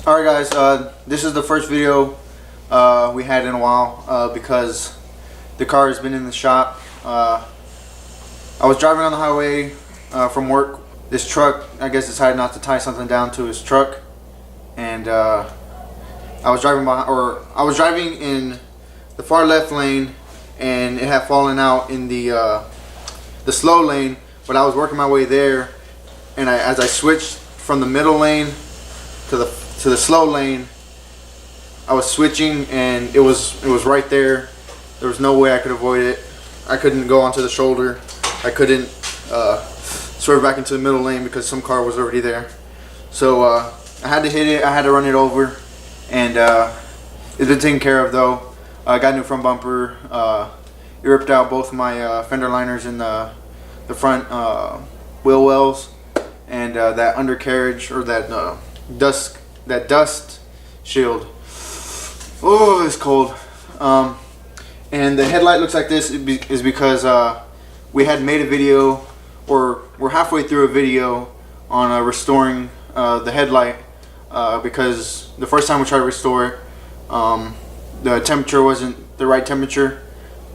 Alright guys, this is the first video we had in a while because the car has been in the shop. I was driving on the highway from work. This truck, I guess, decided not to tie something down to his truck, and I was driving in the far left lane, and it had fallen out in the slow lane. But I was working my way there, and as I switched from the middle lane to the slow lane, I was switching, and it was right there. There was no way I could avoid it. I couldn't go onto the shoulder. I couldn't swerve back into the middle lane because some car was already there. So I had to hit it. I had to run it over, and it's been taken care of though. I got a new front bumper. It ripped out both my fender liners in the front wheel wells, and that undercarriage, or that dust shield. Oh, it's cold. And the headlight looks like this is because we had made a video, or we're halfway through a video on restoring the headlight, because the first time we tried to restore it, the temperature wasn't the right temperature,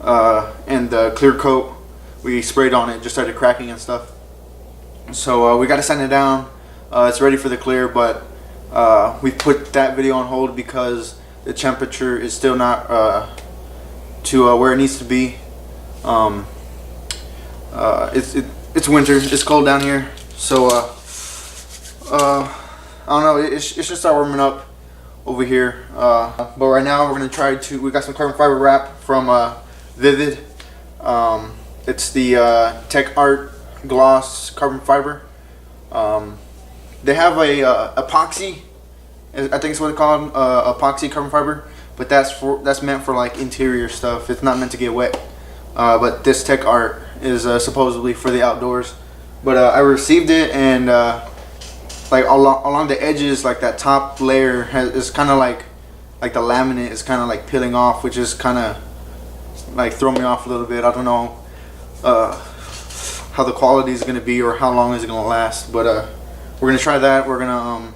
and the clear coat we sprayed on it just started cracking and stuff. So we got to sand it down. It's ready for the clear, but we put that video on hold because the temperature is still not to where it needs to be. It's winter. It's cold down here, so I don't know. It should start warming up over here. But right now we're gonna try to. We got some carbon fiber wrap from Vivid. It's the Tech Art Gloss carbon fiber. They have a epoxy. I think it's what it's called, epoxy carbon fiber. But that's meant for like interior stuff. It's not meant to get wet. But this Tech Art is supposedly for the outdoors. But I received it, and like along the edges, like that top layer is kind of like the laminate is kind of like peeling off, which is kind of like throw me off a little bit. I don't know how the quality is gonna be or how long is it gonna last. But we're gonna try that. We're gonna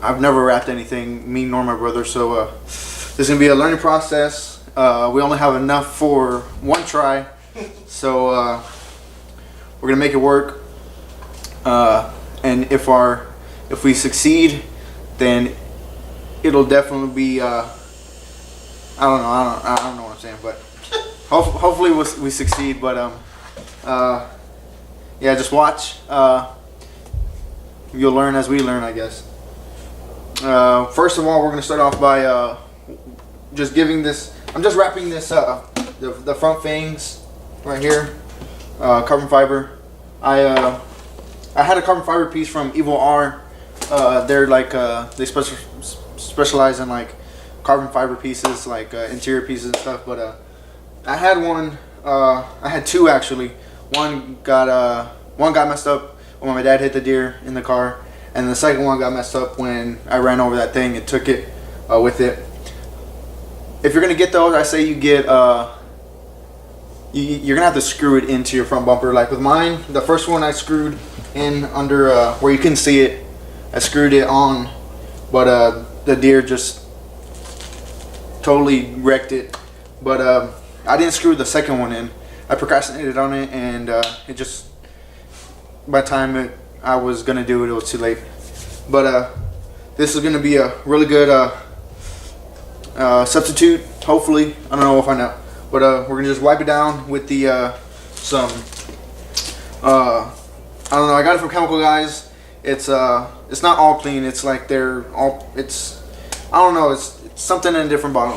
I've never wrapped anything, me nor my brother, so this is gonna be a learning process. We only have enough for one try, so we're gonna make it work. And if we succeed, then it'll definitely be I don't know what I'm saying, but hopefully we succeed. But yeah, just watch. You'll learn as we learn, I guess. First of all, we're gonna start off by just giving this. I'm just wrapping this the front fangs right here, carbon fiber. I had a carbon fiber piece from Evil R. They're like they specialize in like carbon fiber pieces, like interior pieces and stuff. But I had one. I had two actually. One got messed up when my dad hit the deer in the car, and the second one got messed up when I ran over that thing and took it with it. If you're gonna get those, I say you get you're gonna have to screw it into your front bumper. Like with mine, the first one I screwed in under where you can see it. I screwed it on, but the deer just totally wrecked it. But I didn't screw the second one in. I procrastinated on it, and it just, by the time I was gonna do it, it was too late. But this is gonna be a really good substitute. Hopefully, I don't know. We'll find out. But we're gonna just wipe it down with the some I don't know. I got it from Chemical Guys. It's not all clean. It's like they're all. It's, I don't know. It's something in a different bottle.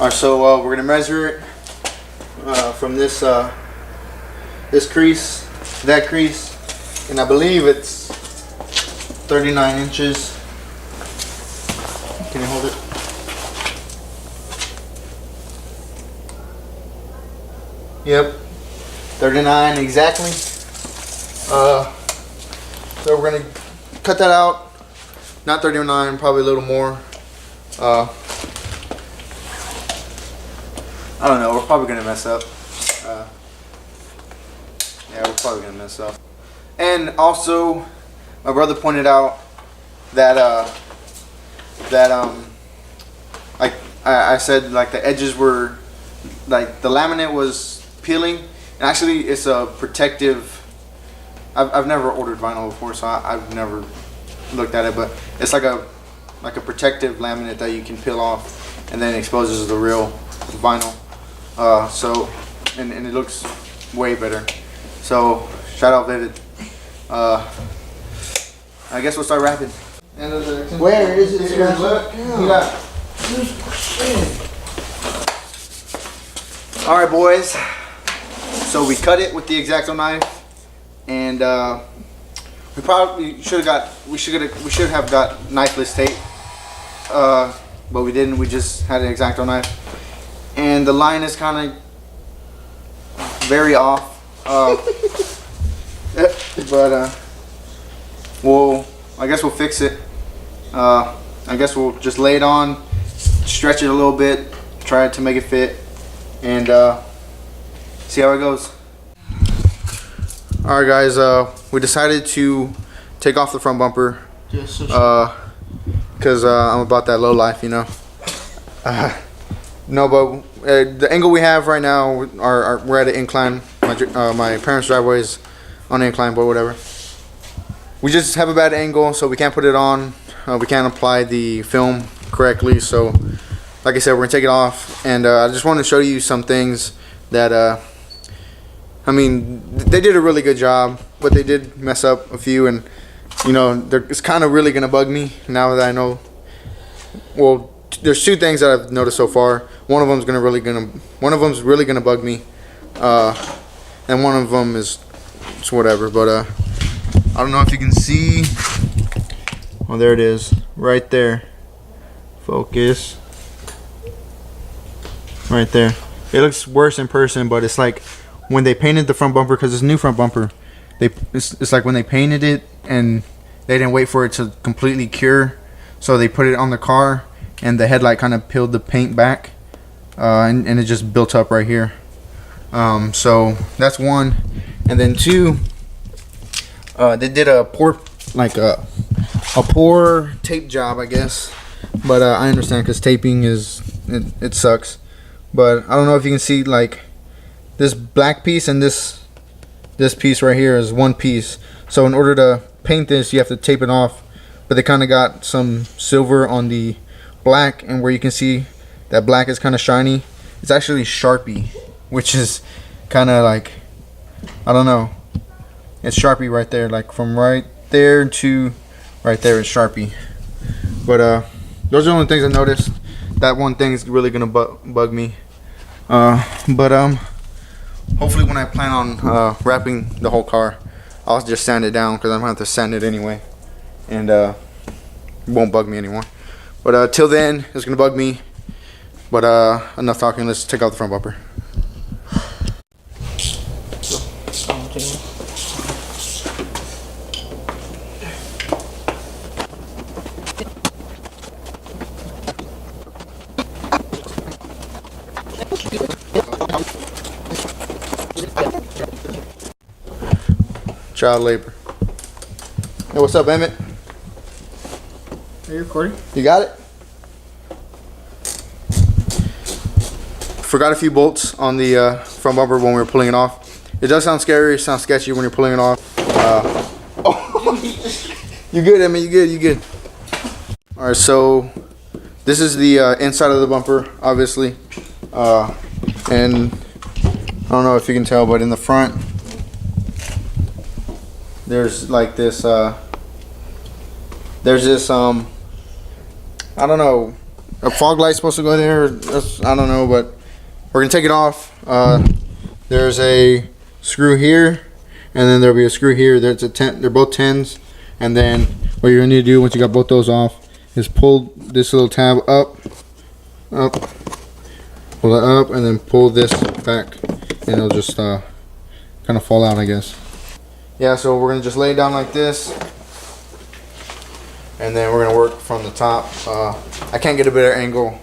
Alright, so we're gonna measure it from this this crease, that crease, and I believe it's 39 inches. Can you hold it? Yep, 39 exactly. So we're gonna cut that out. Not 39, probably a little more. I don't know, we're probably gonna mess up. Yeah, we're probably gonna mess up. And also, my brother pointed out that like I said, like the edges were, like the laminate was peeling, and actually it's a protective. I've never ordered vinyl before, so I've never looked at it, but it's like a protective laminate that you can peel off, and then exposes the real vinyl. So and it looks way better. So shout out Vivid. I guess we'll start wrapping. Where is it? Look, you got. All right, boys. So we cut it with the X-Acto knife, and we probably should have got knifeless tape, but we didn't. We just had an X-Acto knife, and the line is kind of very off. But I guess we'll fix it. I guess we'll just lay it on, stretch it a little bit, try to make it fit, and see how it goes. Alright guys, we decided to take off the front bumper because I'm about that low life, you know. No, but the angle we have right now, we're at an incline. My parents' driveway is on an incline, but whatever. We just have a bad angle, so we can't put it on. We can't apply the film correctly. So, like I said, we're gonna take it off, and I just want to show you some things that I mean, they did a really good job, but they did mess up a few, and you know, it's kind of really gonna bug me now that I know. Well, there's two things that I've noticed so far. One of them's really gonna bug me, and one of them is it's whatever. But I don't know if you can see. Oh, there it is, right there. Focus. Right there. It looks worse in person, but it's like when they painted the front bumper, because it's a new front bumper. It's like when they painted it and they didn't wait for it to completely cure, so they put it on the car, and the headlight kind of peeled the paint back, and it just built up right here. So that's one, and then two, they did a poor tape job, I guess, but I understand because taping it sucks. But I don't know if you can see, like, this black piece and this piece right here is one piece. So in order to paint this, you have to tape it off. But they kind of got some silver on the black, and where you can see that black is kind of shiny, it's actually Sharpie, which is kind of like, I don't know. It's Sharpie right there, like from right there to right there is Sharpie. But those are the only things I noticed. That one thing is really gonna bug me. Hopefully when I plan on wrapping the whole car, I'll just sand it down, because I'm gonna have to sand it anyway, and it won't bug me anymore. But till then, it's gonna bug me. But enough talking. Let's take out the front bumper. Child labor. Hey, what's up, Emmett? Are you recording? You got it? Forgot a few bolts on the front bumper when we were pulling it off. It does sound scary. It sounds sketchy when you're pulling it off. You good, Emmett? You good? All right, so this is the inside of the bumper, obviously, and I don't know if you can tell, but in the front, there's like this. There's this. I don't know. A fog light's supposed to go there. I don't know, but we're gonna take it off. There's a screw here, and then there'll be a screw here. There's a 10. They're both 10s, and then what you're gonna need to do once you got both those off is pull this little tab up, pull it up, and then pull this back, and it'll just kind of fall out, I guess. Yeah, so we're gonna just lay it down like this, and then we're gonna work from the top. I can't get a better angle.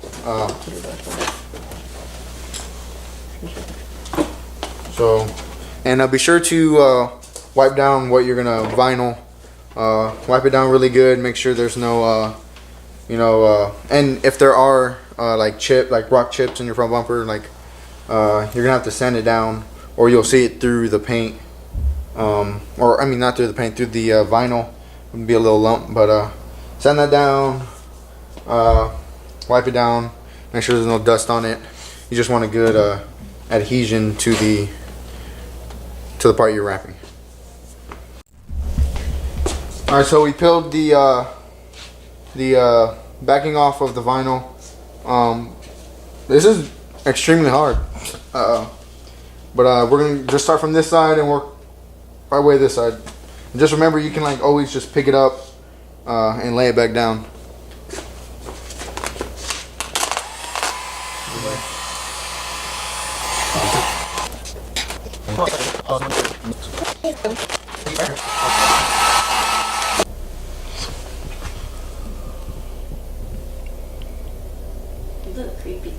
And be sure to wipe down what you're gonna vinyl. Wipe it down really good. Make sure there's no, and if there are like rock chips in your front bumper, like you're gonna have to sand it down, or you'll see it through the paint. Or I mean, not through the paint, through the vinyl. It'll be a little lump, but sand that down. Wipe it down. Make sure there's no dust on it. You just want a good adhesion to the part you're wrapping. All right, so we peeled the backing off of the vinyl. This is extremely hard, but we're gonna just start from this side and work our way this side. And just remember, you can like always just pick it up and lay it back down. You look creepy.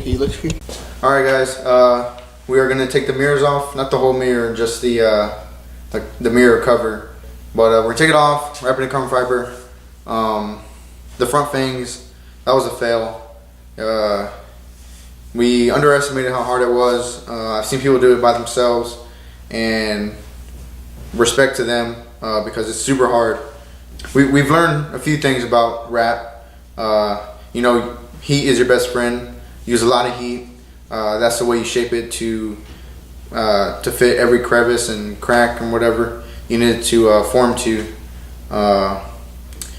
He looks creepy. All right, guys. We are gonna take the mirrors off. Not the whole mirror, just the mirror cover. But we're taking it off, wrapping it in carbon fiber. The front fangs, that was a fail. We underestimated how hard it was. I've seen people do it by themselves, and respect to them because it's super hard. We've learned a few things about wrap. Heat is your best friend. Use a lot of heat. That's the way you shape it to fit every crevice and crack and whatever you need it to form to. And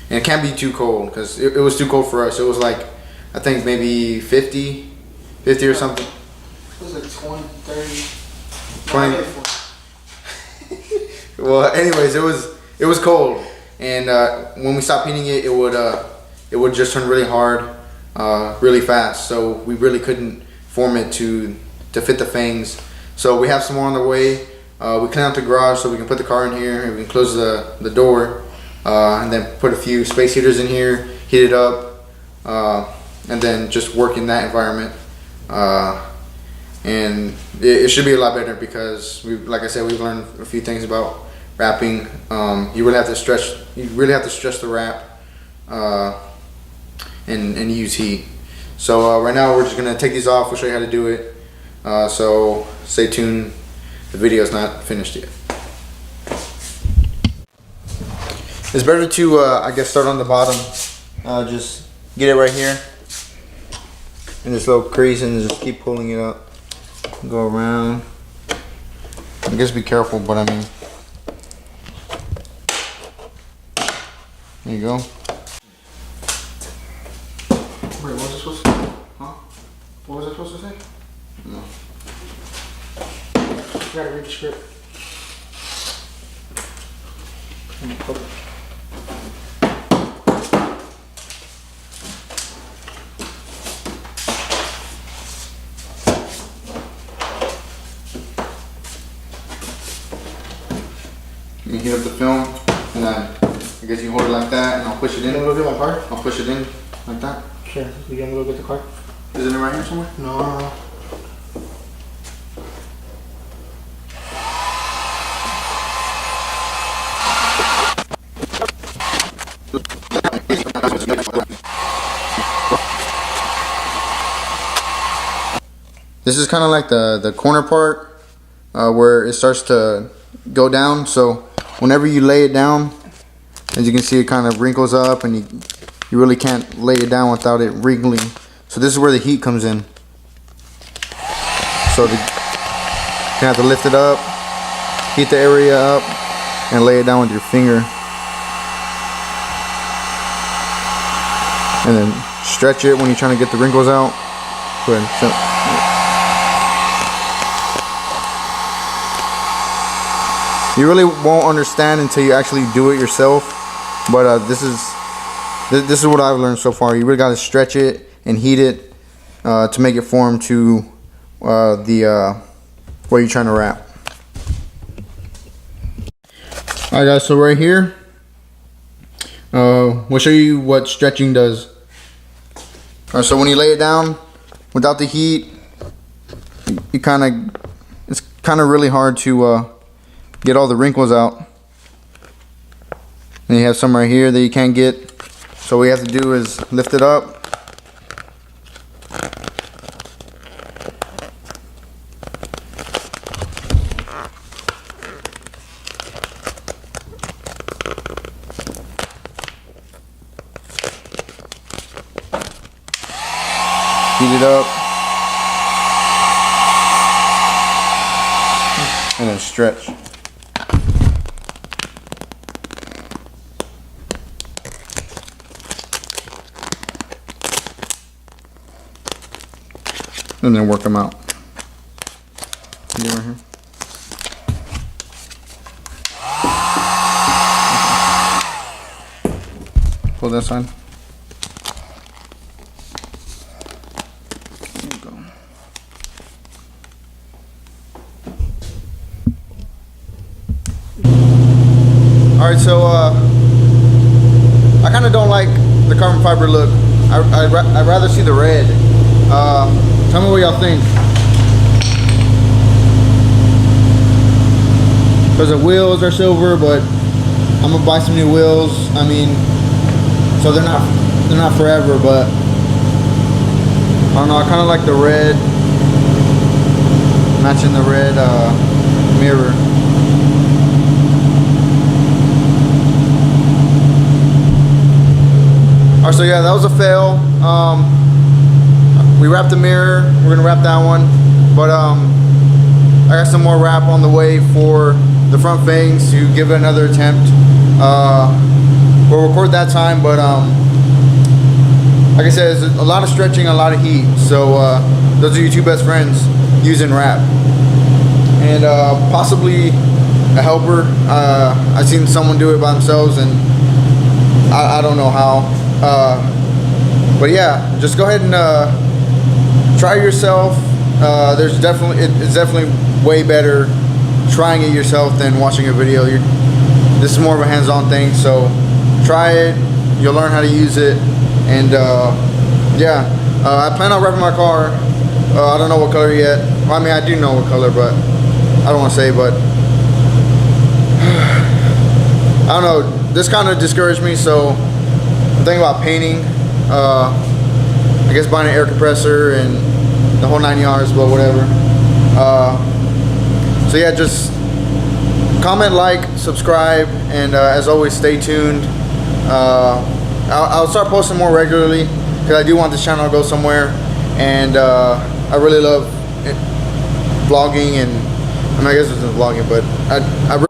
it can't be too cold, because it was too cold for us. It was like, I think maybe 50 or something. It was like 20, 30. 20. Well, anyways, it was cold, and when we stopped heating it, it would just turn really hard, really fast. So we really couldn't form it to fit the fangs. So we have some more on the way. We clean out the garage so we can put the car in here, and we can close the door, and then put a few space heaters in here, heat it up, and then just work in that environment. And it should be a lot better, because like I said, we've learned a few things about wrapping. You really have to stretch the wrap, and use heat. So right now we're just gonna take these off. We'll show you how to do it. So stay tuned. The video's not finished yet. It's better to I guess start on the bottom. Just get it right here in this little crease, and just keep pulling it up. Go around. I guess be careful, but I mean, there you go. Wait, what was it supposed to say? Huh? What was it supposed to say? No. You gotta read the script. You heat up the film, and then I guess you hold it like that, and I'll push it in. You wanna go get my car? I'll push it in like that. Sure. You wanna go get the car? Is it right here somewhere? No. This is kind of like the corner part where it starts to go down. So whenever you lay it down, as you can see, it kind of wrinkles up, and you really can't lay it down without it wrinkling. So this is where the heat comes in. So you're gonna have to lift it up, heat the area up, and lay it down with your finger, and then stretch it when you're trying to get the wrinkles out. Go ahead. You really won't understand until you actually do it yourself, but this is what I've learned so far. You really got to stretch it and heat it to make it form to the what you're trying to wrap. Alright guys, so right here we'll show you what stretching does. Alright, so when you lay it down without the heat, it's kind of really hard to get all the wrinkles out. And you have some right here that you can't get. So what you have to do is lift it up. Heat it up. And then stretch. And then work them out. Get right here. Pull that side. There you go. Alright, so I kind of don't like the carbon fiber look. I'd rather see the red. Tell me what y'all think. Because the wheels are silver, but I'm gonna buy some new wheels. I mean, so they're not forever, but I don't know. I kind of like the red, matching the red mirror. Alright, so yeah, that was a fail. We wrapped the mirror. We're gonna wrap that one, but I got some more wrap on the way for the front fangs to give it another attempt. We'll record that time, but like I said, it's a lot of stretching, a lot of heat. So those are your two best friends using wrap, and possibly a helper. I've seen someone do it by themselves, and I don't know how. But yeah, just go ahead and try it yourself. It's definitely way better trying it yourself than watching a video. This is more of a hands-on thing, so try it. You'll learn how to use it, and yeah, I plan on wrapping my car. I don't know what color yet. Well, I mean, I do know what color, but I don't want to say. But I don't know. This kind of discouraged me, so I'm thinking about painting. I guess buying an air compressor and the whole 9 yards, but whatever. So yeah, just comment, like, subscribe, and as always, stay tuned. I'll start posting more regularly because I do want this channel to go somewhere, and I really love vlogging, and I mean, I guess it's not vlogging, but I really